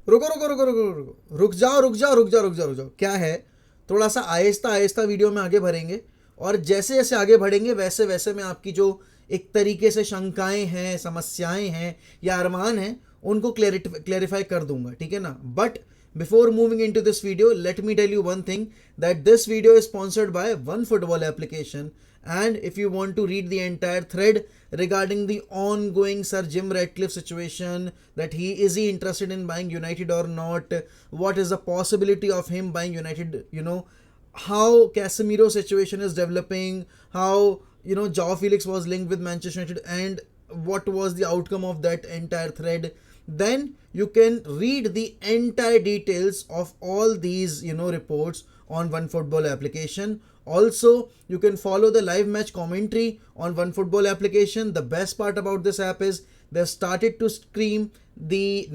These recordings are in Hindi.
रुको रुको रुको रुको रुको, रुक जाओ रुक जाओ रुक जाओ रुक जाओ रुक जाओ। क्या है, थोड़ा सा आहिस्ता आहिस्ता वीडियो में आगे बढ़ेंगे, और जैसे जैसे आगे बढ़ेंगे वैसे वैसे मैं आपकी जो एक तरीके से शंकाएं हैं, समस्याएं हैं या अरमान हैं, उनको क्लेरिफाई कर दूंगा, ठीक है ना। But before moving into this video, let me tell you one thing, that this video is sponsored by OneFootball application, and if you want to read the entire thread regarding the ongoing Sir Jim Ratcliffe situation, that is he interested in buying United or not, what is the possibility of him buying United, how Casemiro situation is developing, how Joao Felix was linked with Manchester United, and what was the outcome of that entire thread, then you can read the entire details of all these reports on OneFootball application. Also, you can follow the live match commentary on OneFootball application. The best part about this app is they've started to stream the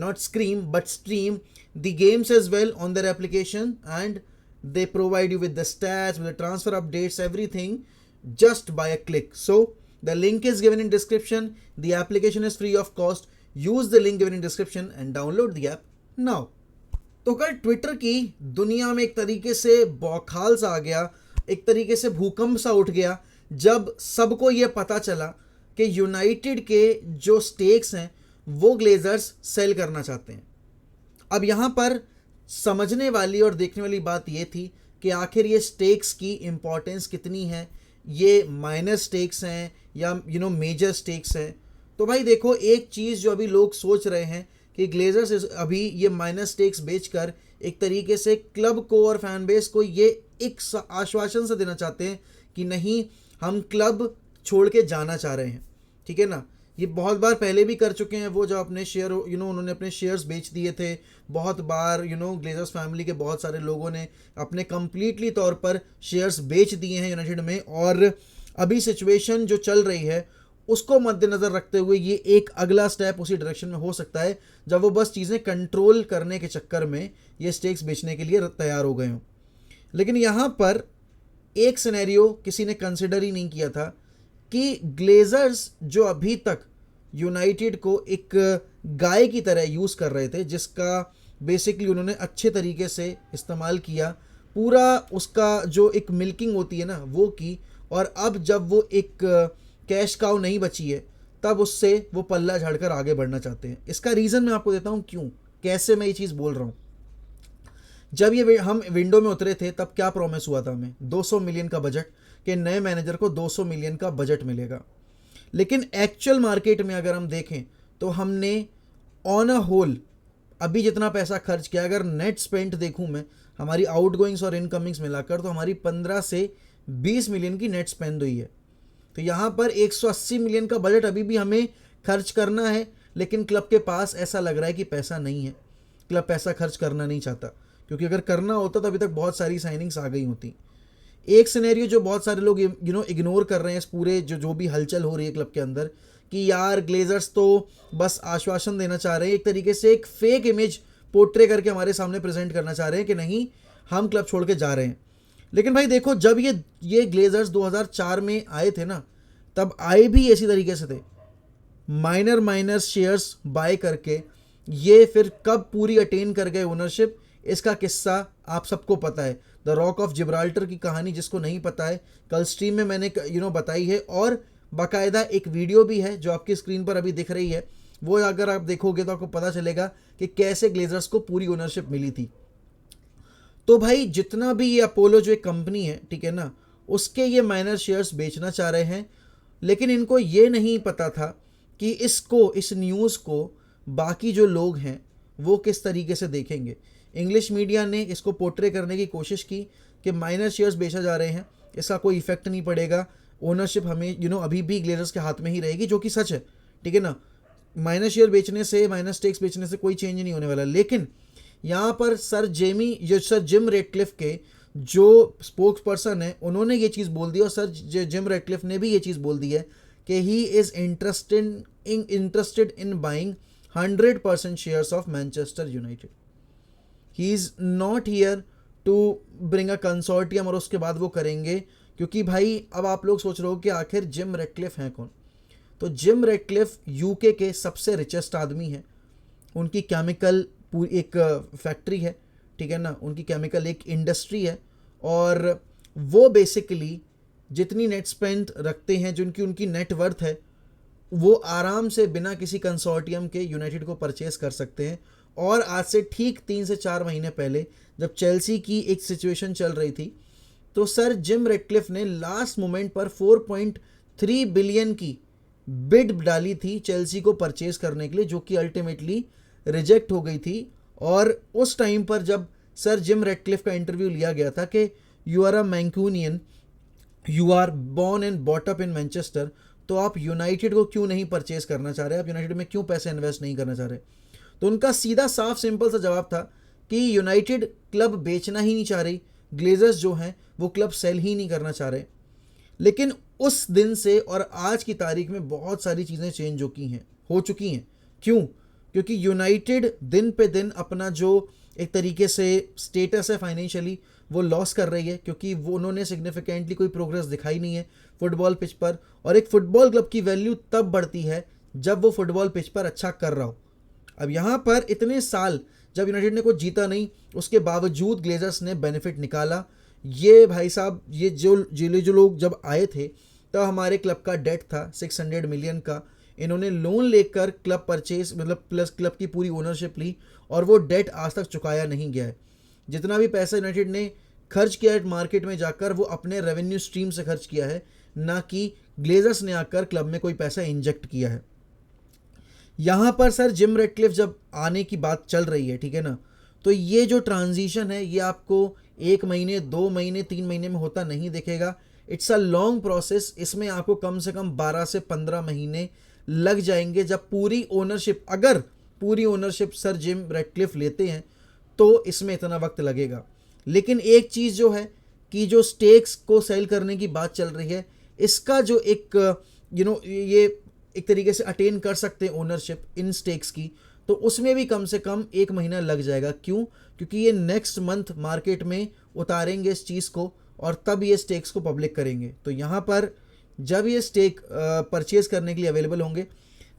games as well on their application, and they provide you with the stats, with the transfer updates, everything just by a click. So the link is given in description. The application is free of cost. Use the link given in description and download the app now. तो कल ट्विटर की दुनिया में एक तरीके से बौखाल सा आ गया, एक तरीके से भूकंप सा उठ गया, जब सबको ये पता चला कि यूनाइटेड के जो स्टेक्स हैं वो ग्लेजर्स सेल करना चाहते हैं। अब यहाँ पर समझने वाली और देखने वाली बात ये थी कि आखिर ये स्टेक्स की इम्पोर्टेंस कितनी है, ये माइनर स्टेक्स हैं या मेजर स्टेक्स हैं। तो भाई देखो, एक चीज़ जो अभी लोग सोच रहे हैं कि ग्लेजर्स अभी ये माइनर स्टेक्स बेचकर एक तरीके से क्लब को और फैन बेस को ये एक आश्वासन से देना चाहते हैं कि नहीं, हम क्लब छोड़ के जाना चाह रहे हैं, ठीक है ना। ये बहुत बार पहले भी कर चुके हैं, वो जो अपने शेयर उन्होंने अपने शेयर्स बेच दिए थे बहुत बार। ग्लेजर्स फैमिली के बहुत सारे लोगों ने अपने कंप्लीटली तौर पर शेयर्स बेच दिए हैं यूनाइटेड में, और अभी सिचुएशन जो चल रही है उसको मद्देनज़र रखते हुए ये एक अगला स्टेप उसी डायरेक्शन में हो सकता है, जब वो बस चीज़ें कंट्रोल करने के चक्कर में ये स्टेक्स बेचने के लिए तैयार हो गए हों। लेकिन यहाँ पर एक सिनेरियो किसी ने कंसिडर ही नहीं किया था कि ग्लेजर्स जो अभी तक यूनाइटेड को एक गाय की तरह यूज़ कर रहे थे, जिसका बेसिकली उन्होंने अच्छे तरीके से इस्तेमाल किया, पूरा उसका जो एक मिल्किंग होती है ना वो की, और अब जब वो एक कैश काउ नहीं बची है तब उससे वो पल्ला झाड़कर आगे बढ़ना चाहते हैं। इसका रीज़न मैं आपको देता हूँ क्यों, कैसे मैं ये चीज़ बोल रहा हूँ। जब ये हम विंडो में उतरे थे तब क्या प्रॉमिस हुआ था हमें, 200 मिलियन का बजट, कि नए मैनेजर को 200 मिलियन का बजट मिलेगा। लेकिन एक्चुअल मार्केट में अगर हम देखें तो हमने ऑन अ होल अभी जितना पैसा खर्च किया, अगर नेट स्पेंट देखूं मैं हमारी आउटगोइंग्स और इनकमिंग्स मिलाकर, तो हमारी 15 से 20 मिलियन की नेट स्पेंड हुई है। तो यहाँ पर 180 मिलियन का बजट अभी भी हमें खर्च करना है, लेकिन क्लब के पास ऐसा लग रहा है कि पैसा नहीं है, क्लब पैसा खर्च करना नहीं चाहता, क्योंकि अगर करना होता तो अभी तक बहुत सारी साइनिंग्स आ गई होती। एक सिनेरियो जो बहुत सारे लोग इग्नोर कर रहे हैं इस पूरे जो भी हलचल हो रही है क्लब के अंदर, कि यार ग्लेजर्स तो बस आश्वासन देना चाह रहे हैं, एक तरीके से एक फेक इमेज पोर्ट्रे करके हमारे सामने प्रेजेंट करना चाह रहे हैं कि नहीं, हम क्लब छोड़ के जा रहे हैं। लेकिन भाई देखो, जब ये ग्लेजर्स 2004 में आए थे ना, तब आए भी इसी तरीके से थे, माइनर शेयर्स बाय करके। ये फिर कब पूरी अटेन कर गए ओनरशिप, इसका किस्सा आप सबको पता है। द रॉक ऑफ जिब्राल्टर की कहानी जिसको नहीं पता है, कल स्ट्रीम में मैंने बताई है, और बाकायदा एक वीडियो भी है जो आपकी स्क्रीन पर अभी दिख रही है। वो अगर आप देखोगे तो आपको पता चलेगा कि कैसे ग्लेजर्स को पूरी ओनरशिप मिली थी। तो भाई जितना भी ये अपोलो जो एक कंपनी है, ठीक है ना, उसके ये माइनर शेयर्स बेचना चाह रहे हैं, लेकिन इनको ये नहीं पता था कि इस न्यूज़ को बाकी जो लोग हैं वो किस तरीके से देखेंगे। इंग्लिश मीडिया ने इसको पोर्ट्रे करने की कोशिश की कि माइनर शेयर्स बेचा जा रहे हैं, इसका कोई इफेक्ट नहीं पड़ेगा, ओनरशिप हमें अभी भी ग्लेजर्स के हाथ में ही रहेगी, जो कि सच है, ठीक है ना। माइनर शेयर बेचने से, माइनर स्टेक्स बेचने से कोई चेंज नहीं होने वाला। लेकिन यहाँ पर सर जिम रेटक्लिफ के जो स्पोक्स पर्सन है, उन्होंने ये चीज़ बोल दी, और सर जिम रेटक्लिफ ने भी ये चीज़ बोल दी है कि he is interested in buying 100% shares of Manchester United. He is not here to bring a consortium, और उसके बाद वो करेंगे, क्योंकि भाई अब आप लोग सोच रहे हो कि आखिर जिम रेटक्लिफ हैं कौन। तो जिम रेटक्लिफ यूके के सबसे रिचेस्ट आदमी हैं, उनकी केमिकल पूरी एक फैक्ट्री है, ठीक है ना, उनकी केमिकल एक इंडस्ट्री है, और वो बेसिकली जितनी नेट स्पेंड रखते हैं, जिनकी उनकी नेट वर्थ है, वो आराम से बिना किसी कंसोर्टियम के यूनाइटेड को परचेस कर सकते हैं। और आज से ठीक 3 से 4 महीने पहले जब चेल्सी की एक सिचुएशन चल रही थी, तो सर जिम रेडक्लिफ ने लास्ट मोमेंट पर 4.3 बिलियन की बिड डाली थी चेल्सी को परचेज करने के लिए, जो कि अल्टीमेटली रिजेक्ट हो गई थी। और उस टाइम पर जब सर जिम रेडक्लिफ का इंटरव्यू लिया गया था कि you are a Mancunian, you are born and bought up in Manchester, तो आप यूनाइटेड को क्यों नहीं परचेज करना चाह रहे, आप यूनाइटेड में क्यों पैसे इन्वेस्ट नहीं करना चाह रहे? तो उनका सीधा साफ सिंपल सा जवाब था कि यूनाइटेड क्लब बेचना ही नहीं चाह रही, ग्लेजर्स जो हैं वो क्लब सेल ही नहीं करना चाह रहे। लेकिन उस दिन से और आज की तारीख में बहुत सारी चीज़ें चेंज हो चुकी हैं। क्यों? क्योंकि यूनाइटेड दिन पे दिन अपना जो एक तरीके से स्टेटस है फाइनेंशियली, वो लॉस कर रही है, क्योंकि वो उन्होंने सिग्निफिकेंटली कोई प्रोग्रेस दिखाई नहीं है फुटबॉल पिच पर। और एक फुटबॉल क्लब की वैल्यू तब बढ़ती है जब वो फुटबॉल पिच पर अच्छा कर रहा हो। अब यहाँ पर इतने साल जब यूनाइटेड ने कुछ जीता नहीं, उसके बावजूद ग्लेजर्स ने बेनिफिट निकाला। ये भाई साहब, ये जो लोग जब आए थे तब हमारे क्लब का डेट था 600 मिलियन का, इन्होंने लोन लेकर क्लब परचेज मतलब प्लस क्लब की पूरी ओनरशिप ली, और वो डेट आज तक चुकाया नहीं गया है। जितना भी पैसा यूनाइटेड ने खर्च किया है मार्केट में जाकर, वो अपने रेवेन्यू स्ट्रीम से खर्च किया है, ना कि ग्लेजर्स ने आकर क्लब में कोई पैसा इंजेक्ट किया है। यहाँ पर सर जिम रेडक्लिफ जब आने की बात चल रही है, ठीक है ना, तो ये जो ट्रांजिशन है ये आपको 1 महीने 2 महीने 3 महीने में होता नहीं दिखेगा। It's a long process. इसमें आपको कम से कम 12 से 15 महीने लग जाएंगे। जब अगर पूरी ओनरशिप सर जिम रेडक्लिफ लेते हैं तो इसमें इतना वक्त लगेगा। लेकिन एक चीज़ जो है कि जो स्टेक्स को सेल करने की बात चल रही है, इसका जो एक ये एक तरीके से अटेन कर सकते हैं ओनरशिप इन स्टेक्स की, तो उसमें भी कम से कम 1 महीना लग जाएगा। क्यों? क्योंकि ये नेक्स्ट मंथ मार्केट में उतारेंगे इस चीज़ को, और तब ये स्टेक्स को पब्लिक करेंगे। तो यहाँ पर जब ये स्टेक परचेज करने के लिए अवेलेबल होंगे,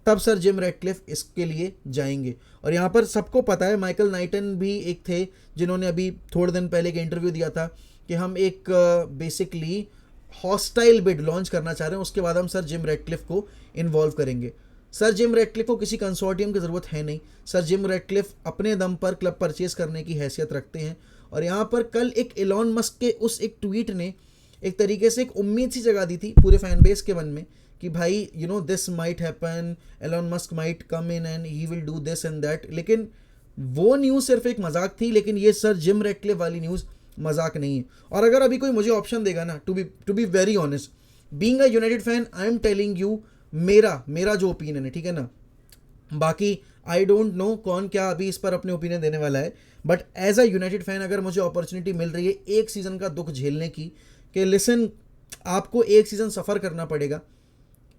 तब सर जिम रेडक्लिफ इसके लिए जाएंगे। और यहाँ पर सबको पता है, माइकल नाइटन भी एक थे जिन्होंने अभी थोड़े दिन पहले एक इंटरव्यू दिया था कि हम एक बेसिकली हॉस्टाइल बिड लॉन्च करना चाह रहे हैं, उसके बाद हम सर जिम रेडक्लिफ को इन्वॉल्व करेंगे। सर जिम रेडक्लिफ को किसी कंसोर्टियम की ज़रूरत है नहीं। सर जिम रेडक्लिफ अपने दम पर क्लब परचेज करने की हैसियत रखते हैं। और यहाँ पर कल एक एलॉन मस्क के उस एक ट्वीट ने एक तरीके से एक उम्मीद सी जगा दी थी पूरे फैन बेस के मन में कि भाई this might happen, Elon Musk might come in and he will do this and that. लेकिन वो न्यूज़ सिर्फ एक मजाक थी, लेकिन ये सर जिम रेडक्लिफ वाली न्यूज़ मजाक नहीं है। और अगर अभी कोई मुझे ऑप्शन देगा ना, to be very honest, being a United fan, I am telling you मेरा जो ओपिनियन है, ठीक है ना, बाकी आई डोंट नो कौन क्या अभी इस पर अपने ओपिनियन देने वाला है, but as a United fan अगर मुझे अपॉर्चुनिटी मिल रही है एक सीज़न का दुख झेलने की, कि लिसन, आपको एक सीज़न सफ़र करना पड़ेगा,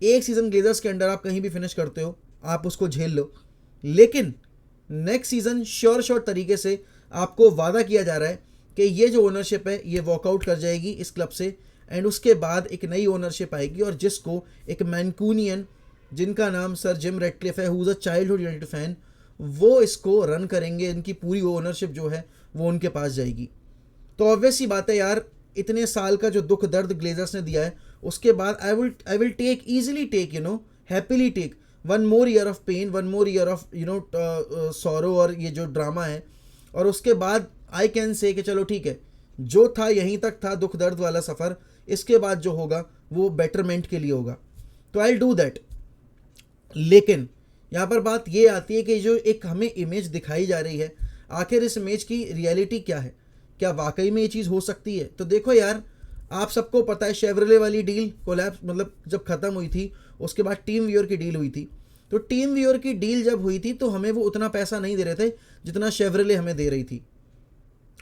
एक सीज़न ग्लेजर्स के अंडर आप कहीं भी फिनिश करते हो, आप उसको झेल लो, लेकिन नेक्स्ट सीज़न श्योर तरीके से आपको वादा किया जा रहा है कि ये जो ओनरशिप है ये वॉकआउट कर जाएगी इस क्लब से, एंड उसके बाद एक नई ओनरशिप आएगी, और जिसको एक मैनकूनियन जिनका नाम सर जिम रेडक्लिफ है, who is a childhood United fan, वो इसको रन करेंगे। इनकी पूरी ओनरशिप जो है वो उनके पास जाएगी। तो ऑब्वियस सी बात है यार, इतने साल का जो दुख दर्द ग्लेजर्स ने दिया है, उसके बाद I will happily take 1 more year of pain, 1 more year of sorrow और ये जो ड्रामा है, और उसके बाद आई कैन से कि चलो ठीक है, जो था यहीं तक था दुख दर्द वाला सफ़र, इसके बाद जो होगा वो बेटरमेंट के लिए होगा। तो आई विल डू दैट। लेकिन यहाँ पर बात ये आती है कि जो एक हमें इमेज दिखाई जा रही है, आखिर इस इमेज की रियलिटी क्या है? क्या वाकई में ये चीज़ हो सकती है? तो देखो यार, आप सबको पता है शेवरले वाली डील कोलैप्स मतलब जब ख़त्म हुई थी, उसके बाद टीम व्यूअर की डील हुई थी। तो टीम व्यूअर की डील जब हुई थी तो हमें वो उतना पैसा नहीं दे रहे थे जितना शेवरले हमें दे रही थी।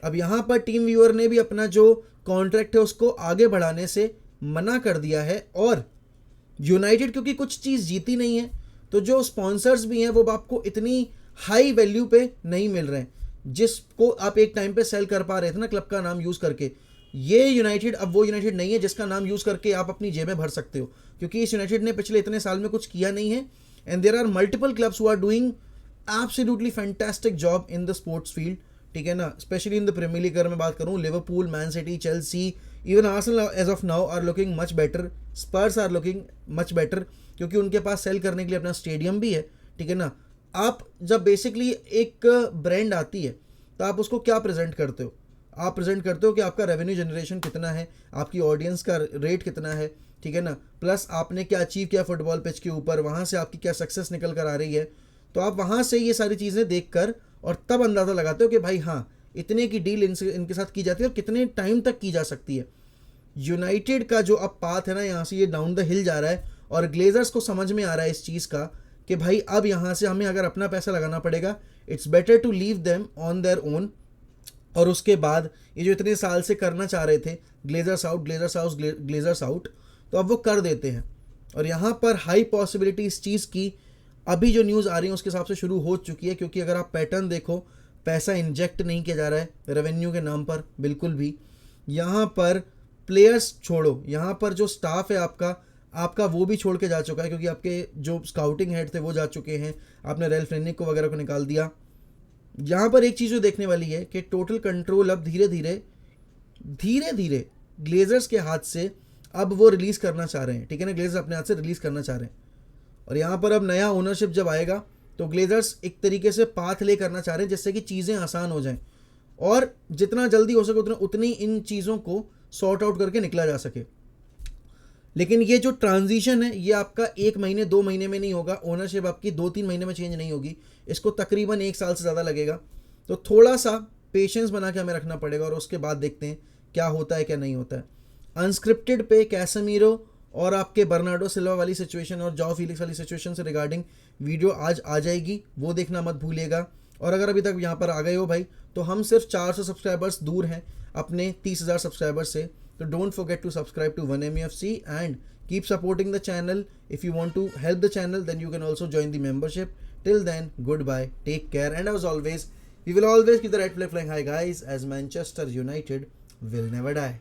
अब यहाँ पर टीम व्यूअर ने भी अपना जो कॉन्ट्रैक्ट है उसको आगे बढ़ाने से मना कर दिया है, और यूनाइटेड क्योंकि कुछ चीज़ जीती नहीं है, तो जो स्पॉन्सर्स भी हैं वो आपको इतनी हाई वैल्यू पे नहीं मिल रहे हैं जिसको आप एक टाइम पे सेल कर पा रहे थे ना क्लब का नाम यूज़ करके। ये यूनाइटेड अब वो यूनाइटेड नहीं है जिसका नाम यूज़ करके आप अपनी जेबें भर सकते हो, क्योंकि इस यूनाइटेड ने पिछले इतने साल में कुछ किया नहीं है, and there are multiple clubs who are doing absolutely fantastic job in the sports field, ठीक है ना, specially in the Premier League अगर मैं बात करूँ, Liverpool, Man City, Chelsea, even Arsenal as of now are looking much better, Spurs are looking much better, क्योंकि उनके पास सेल करने के लिए अपना स्टेडियम भी है, ठीक है ना। आप जब बेसिकली एक ब्रांड आती है तो आप उसको क्या प्रेजेंट करते हो, आप प्रेजेंट करते हो कि आपका रेवेन्यू जनरेशन कितना है, आपकी ऑडियंस का रेट कितना है, ठीक है ना, प्लस आपने क्या अचीव किया फुटबॉल पिच के ऊपर, वहाँ से आपकी क्या सक्सेस निकल कर आ रही है। तो आप वहाँ से ये सारी चीज़ें देख कर और तब अंदाज़ा लगाते हो कि भाई हाँ, इतने की डील इनके साथ की जाती है और कितने टाइम तक की जा सकती है। यूनाइटेड का जो अब पाथ है ना, यहाँ से ये डाउन द हिल जा रहा है और ग्लेजर्स को समझ में आ रहा है इस चीज़ का कि भाई अब यहाँ से हमें अगर अपना पैसा लगाना पड़ेगा, it's better to leave them on their own. और उसके बाद ये जो इतने साल से करना चाह रहे थे, Glazers out, Glazers out, Glazers out, तो अब वो कर देते हैं। और यहाँ पर हाई पॉसिबिलिटी इस चीज़ की अभी जो न्यूज़ आ रही है उसके हिसाब से शुरू हो चुकी है, क्योंकि अगर आप पैटर्न देखो, पैसा इंजेक्ट नहीं किया जा रहा है रेवेन्यू के नाम पर बिल्कुल भी। यहाँ पर प्लेयर्स छोड़ो, यहाँ पर जो स्टाफ है आपका वो भी छोड़ के जा चुका है, क्योंकि आपके जो स्काउटिंग हेड थे वो जा चुके हैं, आपने रेल्फ रेनिक को वगैरह को निकाल दिया। यहाँ पर एक चीज़ जो देखने वाली है कि टोटल कंट्रोल अब धीरे धीरे ग्लेजर्स के हाथ से अब वो रिलीज़ करना चाह रहे हैं, ठीक है ना, ग्लेजर्स अपने हाथ से रिलीज़ करना चाह रहे हैं। और यहाँ पर अब नया ओनरशिप जब आएगा तो ग्लेजर्स एक तरीके से पाथ ले करना चाह रहे हैं जिससे कि चीज़ें आसान हो जाएं और जितना जल्दी हो सके उतनी इन चीज़ों को सॉर्ट आउट करके निकला जा सके। लेकिन ये जो ट्रांजिशन है ये आपका 1 महीने 2 महीने में नहीं होगा, ओनरशिप आपकी 2-3 महीने में चेंज नहीं होगी, इसको तकरीबन 1 साल से ज़्यादा लगेगा। तो थोड़ा सा पेशेंस बना के हमें रखना पड़ेगा और उसके बाद देखते हैं क्या होता है क्या नहीं होता है। अनस्क्रिप्टेड पे कैसेमीरो और आपके बर्नार्डो सिल्वा वाली सिचुएशन और जॉ फिलिक्स वाली सिचुएशन से रिगार्डिंग वीडियो आज आ जाएगी, वो देखना मत भूलिएगा। और अगर अभी तक यहाँ पर आ गए हो भाई, तो हम सिर्फ 400 सब्सक्राइबर्स दूर हैं अपने 30,000 सब्सक्राइबर्स से। So don't forget to subscribe to 1MEFC and keep supporting the channel. If you want to help the channel, then you can also join the membership. Till then, goodbye, take care, and as always, we will always keep the red flag flying high, guys, as Manchester United will never die.